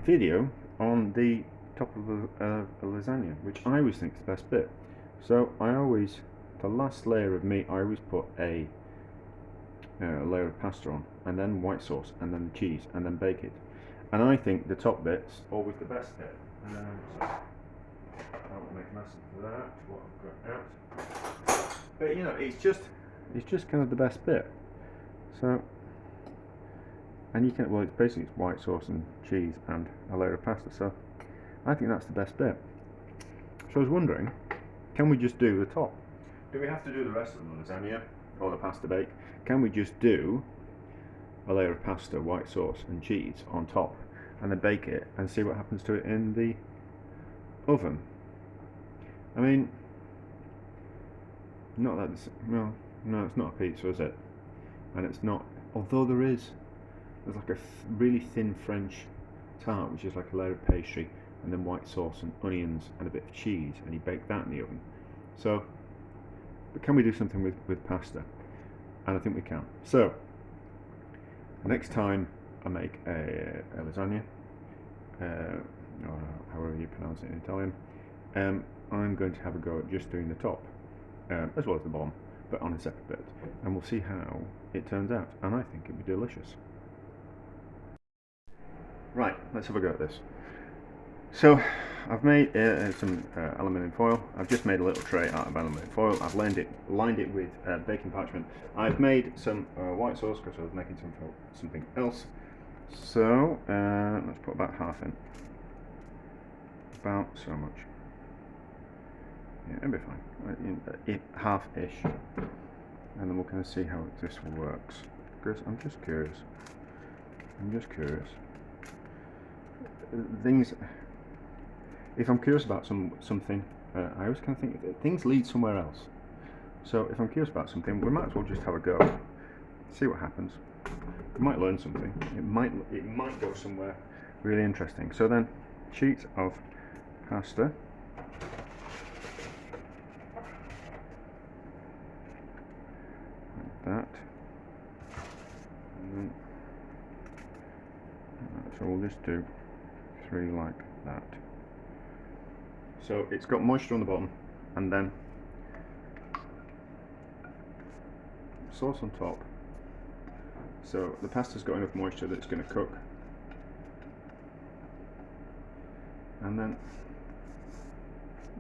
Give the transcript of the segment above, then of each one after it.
video on the top of a lasagna, which I always think is the best bit. So the last layer of meat, I always put a layer of pasta on, and then white sauce, and then the cheese, and then bake it. And I think the top bit's always the best bit. So I will make a mess of that. What I've got out. But you know, it's just kind of the best bit. So, and you can, well, it's basically white sauce and cheese and a layer of pasta. So, I think that's the best bit. So I was wondering, can we just do the top? Do we have to do the rest of the lasagna or the pasta bake? Can we just do a layer of pasta, white sauce and cheese on top, and then bake it and see what happens to it in the oven? I mean, not that it's, no, it's not a pizza, is it? And it's not, although there's like a really thin French tart, which is like a layer of pastry and then white sauce and onions and a bit of cheese, and you bake that in the oven. So, but can we do something with pasta? And I think we can. So, next time I make a lasagna, or however you pronounce it in Italian, I'm going to have a go at just doing the top, as well as the bottom, but on a separate bit, and we'll see how it turns out, and I think it'll be delicious. Right, let's have a go at this. So, I've made some aluminium foil. I've just made a little tray out of aluminium foil. I've lined it with baking parchment. I've made some white sauce because I was making some for something else. So, let's put about half in. About so much. Yeah, it'll be fine. Half-ish. And then we'll kind of see how this works. Because I'm just curious. Things... If I'm curious about something, I always kind of think that things lead somewhere else. So if I'm curious about something, we might as well just have a go, see what happens. We might learn something. It might go somewhere really interesting. So then, sheets of pasta. Like that. And then, so we'll just do 3 like that. So it's got moisture on the bottom, and then sauce on top. So the pasta's got enough moisture that it's going to cook. And then,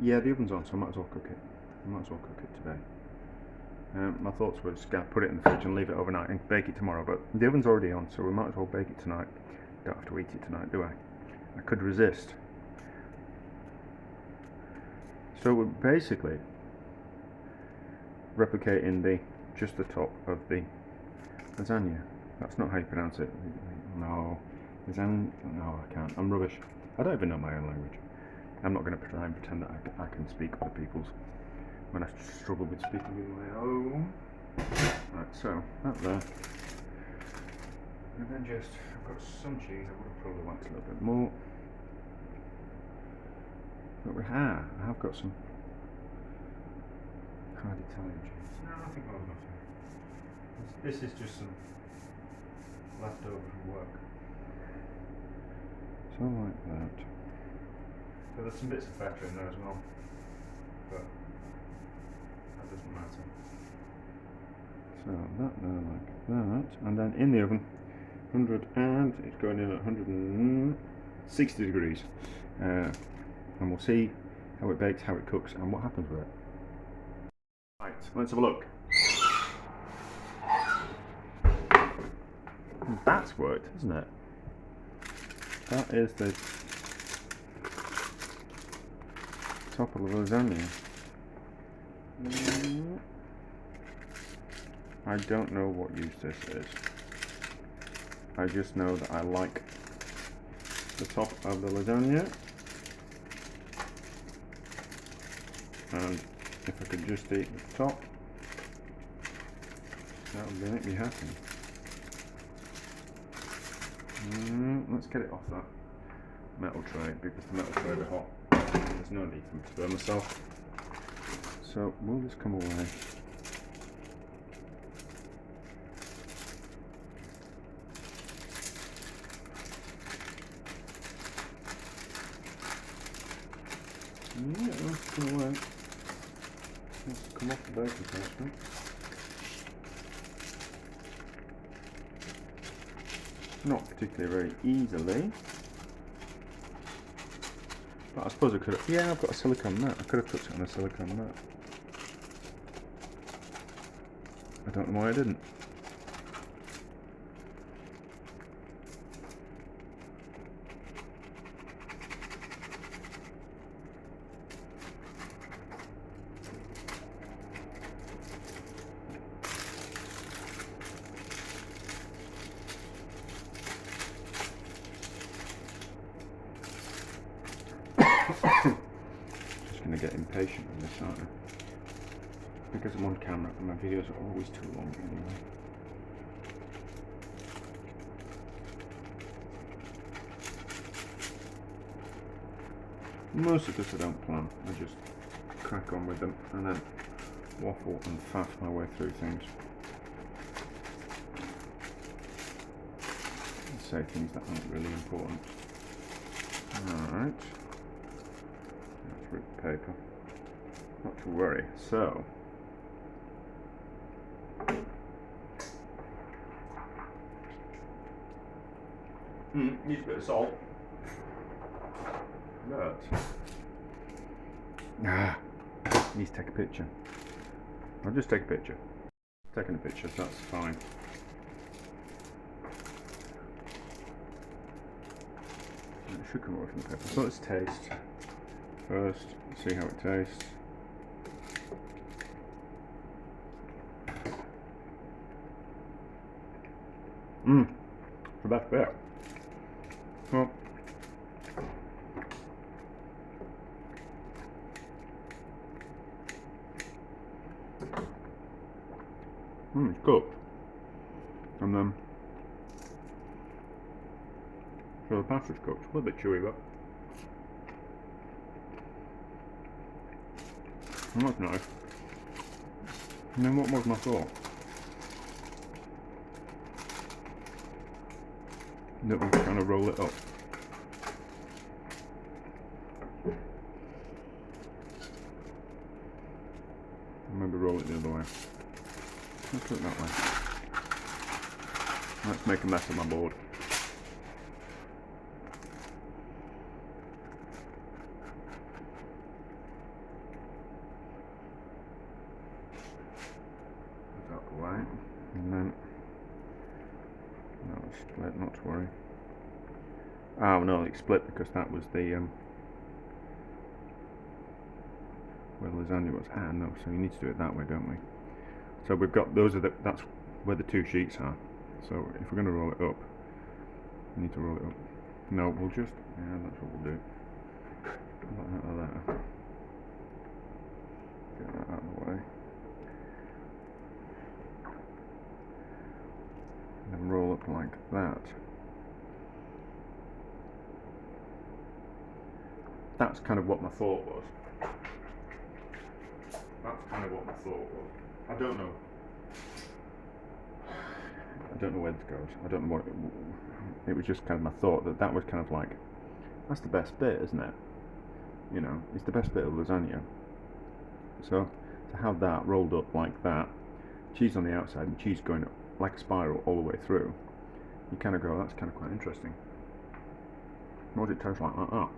yeah, the oven's on, so I might as well cook it. today. My thoughts were just going to put it in the fridge and leave it overnight and bake it tomorrow, but the oven's already on, so we might as well bake it tonight. Don't have to eat it tonight, do I? I could resist. So we're basically replicating just the top of the lasagna. That's not how you pronounce it. No, lasagna. No, I can't. I'm rubbish. I don't even know my own language. I'm not going to try and pretend that I can speak other people's when I struggle with speaking with my own. Right, so that there, and then I've got some cheese. I would have probably liked a little bit more. But I have got some hard Italian cheese. No, I think I'll have enough here. This is just some leftover from work. So like that. So there's some bits of feta in there as well, but that doesn't matter. So that there like that, and then in the oven, it's going in at 160 degrees. And we'll see how it bakes, how it cooks, and what happens with it. Right, let's have a look. That's worked, isn't it? That is the top of the lasagna. I don't know what use this is. I just know that I like the top of the lasagna. And if I could just eat the top, that would make me happy. Let's get it off that metal tray, because the metal tray will be hot. There's no need for me to burn myself. So will this come away? Yeah, that's gonna work. Let's come off the bacon toaster. Not particularly very easily. But I suppose I could have. Yeah, I've got a silicone mat. I could have touched it on a silicone mat. I don't know why I didn't. Just going to get impatient with this, aren't I? Because I'm on camera and my videos are always too long anyway. Most of this I don't plan, I just crack on with them and then waffle and faff my way through things. And say things that aren't really important. Alright. Let's rip the paper. Not to worry. So, needs a bit of salt. But needs to take a picture. I'll just take a picture. Taking a picture, so that's fine. It should come away from the paper. So let's taste first. See how it tastes. The best bit. Well, it's cooked. And then, so the pasta's cooked. A little bit chewy, but that's nice. And then what was my thought? That we kind of roll it up. Maybe roll it the other way. Let's do it that way. Let's make a mess of my board. Put that away. And then no, it's split, not to worry. Oh no, it's split because that was the where the lasagna was. Ah no, so you need to do it that way, don't we? So we've got that's where the two sheets are. So if we're going to roll it up, we need to roll it up. No, we'll just, yeah, that's what we'll do. Like that or there. Get that out of the way. And then roll up like that. That's kind of what my thought was. That's kind of what my thought was. I don't know where this goes. I don't know what it was. Just kind of my thought that was kind of like, that's the best bit, isn't it? You know, it's the best bit of lasagna. So to have that rolled up like that, cheese on the outside and cheese going up like a spiral all the way through, you kind of go, that's kind of quite interesting. What does it taste like that?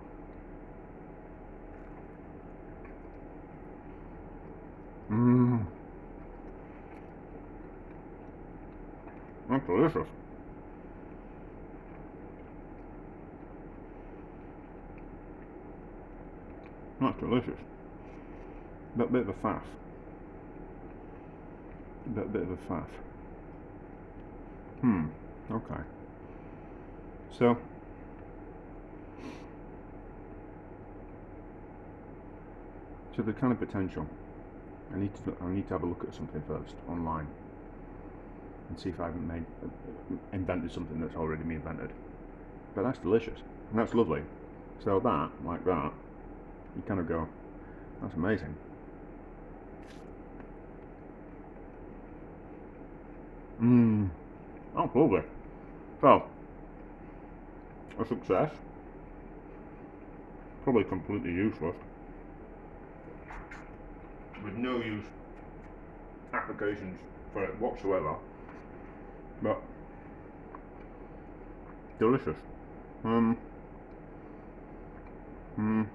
That's delicious. That's delicious. That bit of a faff. That bit of a faff. Okay. So the kind of potential. I need to have a look at something first online and see if I haven't invented something that's already been invented. But that's delicious and that's lovely. So that, like that, you kind of go, that's amazing. That's lovely. So, a success. Probably completely useless. with no use applications for it whatsoever, but delicious. Mm, mm,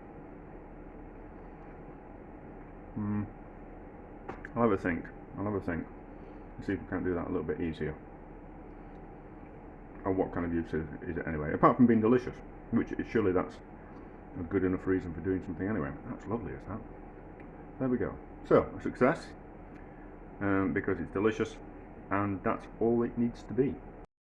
I'll have a think. I'll have a think. See if we can't do that a little bit easier. Or what kind of use is it anyway? Apart from being delicious, which surely that's a good enough reason for doing something anyway. That's lovely, is that? There we go. So, a success, because it's delicious, and that's all it needs to be.